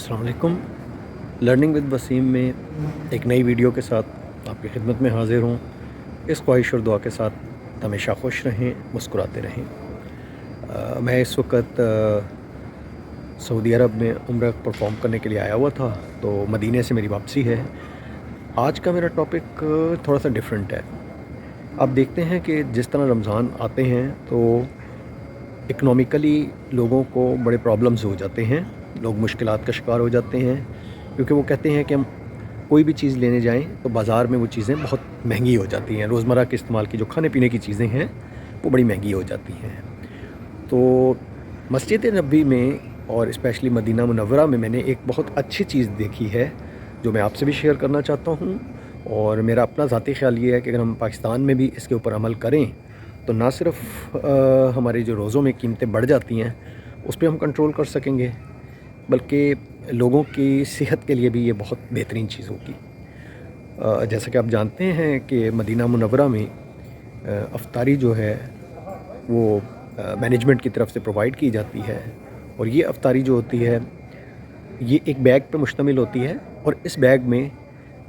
अस्सलाम वालेकुम। Learning with Wasim में एक नई वीडियो के साथ आपकी खिदमत में हाज़िर हूँ। इस ख्वाहिश और दुआ के साथ हमेशा खुश रहें, मुस्कुराते रहें। मैं इस वक्त सऊदी अरब में उम्रा परफॉर्म करने के लिए आया हुआ था, तो मदीने से मेरी वापसी है। आज का मेरा टॉपिक थोड़ा सा डिफरेंट है। आप देखते हैं कि जिस तरह रमज़ान आते हैं तो इकनॉमिकली लोगों को बड़े प्रॉब्लम्स हो जाते हैं, लोग मुश्किलात का शिकार हो जाते हैं, क्योंकि वो कहते हैं कि हम कोई भी चीज़ लेने जाएं तो बाज़ार में वो चीज़ें बहुत महंगी हो जाती हैं। रोज़मर्रा के इस्तेमाल की जो खाने पीने की चीज़ें हैं वो बड़ी महंगी हो जाती हैं। तो मस्जिद नबी में और स्पेशली मदीना मुनव्वरा में मैंने एक बहुत अच्छी चीज़ देखी है जो मैं आपसे भी शेयर करना चाहता हूँ। और मेरा अपना ज़ाती ख़्याल ये है कि अगर हम पाकिस्तान में भी इसके ऊपर अमल करें तो ना सिर्फ हमारी जो रोज़ों में कीमतें बढ़ जाती हैं उस पर हम कंट्रोल कर सकेंगे, बल्कि लोगों की सेहत के लिए भी ये बहुत बेहतरीन चीज़ होगी। जैसा कि आप जानते हैं कि मदीना मुनव्वरा में अफ्तारी जो है वो मैनेजमेंट की तरफ से प्रोवाइड की जाती है। और ये अफ्तारी जो होती है ये एक बैग पे मुश्तमिल होती है, और इस बैग में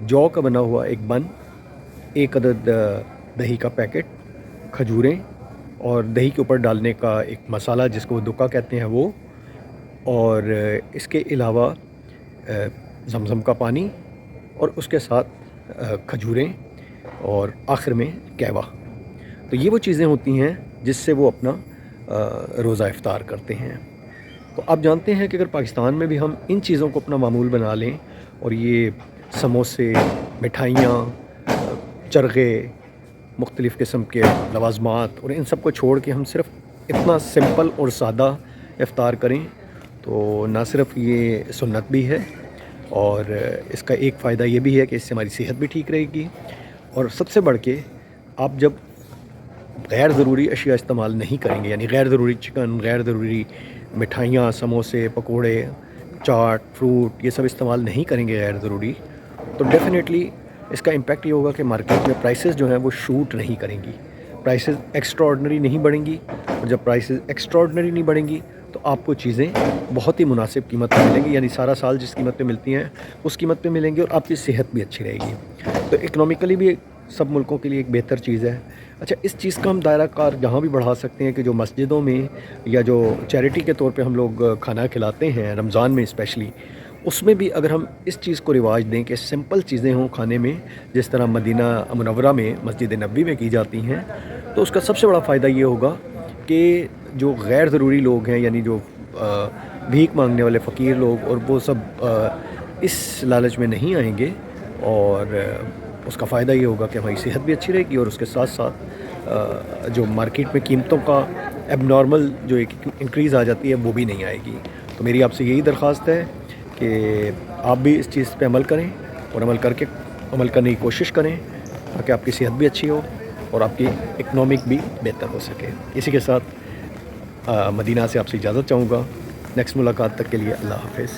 जौ का बना हुआ एक बन, एक अदद दही का पैकेट, खजूरें और दही के ऊपर डालने का एक मसाला जिसको वो दुक्का कहते हैं वो, और इसके अलावा ज़मज़म का पानी और उसके साथ खजूरें और आखिर में कहवा। तो ये वो चीज़ें होती हैं जिससे वो अपना रोज़ा इफ्तार करते हैं। तो आप जानते हैं कि अगर पाकिस्तान में भी हम इन चीज़ों को अपना मामूल बना लें और ये समोसे, मिठाइयाँ, चरखे, मुख्तलिफ़ किस्म के लवाज़मात और इन सब को छोड़ के हम सिर्फ इतना सिंपल और सादा इफ्तार करें तो ना सिर्फ ये सुन्नत भी है, और इसका एक फ़ायदा ये भी है कि इससे हमारी सेहत भी ठीक रहेगी। और सबसे बढ़ के आप जब गैर ज़रूरी अशिया इस्तेमाल नहीं करेंगे, यानी गैर ज़रूरी चिकन, गैर ज़रूरी मिठाइयाँ, समोसे, पकोड़े, चाट, फ्रूट, ये सब इस्तेमाल नहीं करेंगे गैर ज़रूरी, तो डेफ़िनेटली इसका इम्पेक्ट ये होगा कि मार्केट में प्राइसेस जो हैं वो शूट नहीं करेंगी, प्राइसेस एक्स्ट्राऑर्डिनरी नहीं बढ़ेंगी। और जब प्राइसेस एक्स्ट्राऑर्डिनरी नहीं बढ़ेंगी तो आपको चीज़ें बहुत ही मुनासिब कीमत पे मिलेंगी, यानी सारा साल जिस कीमत पे मिलती हैं उस कीमत पे मिलेंगी, और आपकी सेहत भी अच्छी रहेगी। तो इकनॉमिकली भी सब मुल्कों के लिए एक बेहतर चीज़ है। अच्छा, इस चीज़ का हम दायरा कार यहाँ भी बढ़ा सकते हैं कि जो मस्जिदों में या जो चैरिटी के तौर पे हम लोग खाना खिलाते हैं रमज़ान में स्पेशली, उसमें भी अगर हम इस चीज़ को रिवाज दें कि सिंपल चीज़ें हों खाने में, जिस तरह मदीना मुनव्वरा में मस्जिद नबी में की जाती हैं, तो उसका सबसे बड़ा फ़ायदा ये होगा कि जो गैर ज़रूरी लोग हैं, यानी जो भीख मांगने वाले फ़कीर लोग, और वो सब इस लालच में नहीं आएंगे। और उसका फ़ायदा ये होगा कि हमारी सेहत भी अच्छी रहेगी, और उसके साथ साथ जो मार्केट में कीमतों का एबनॉर्मल जो एक इंक्रीज़ आ जाती है वो भी नहीं आएगी। तो मेरी आपसे यही दरख्वास्त है कि आप भी इस चीज़ पे अमल करें, और अमल करने की कोशिश करें ताकि आपकी सेहत भी अच्छी हो और आपकी इकनॉमिक भी बेहतर हो सके। इसी के साथ मदीना से आपसे इजाज़त चाहूँगा। नेक्स्ट मुलाकात तक के लिए अल्लाह हाफ़िज़।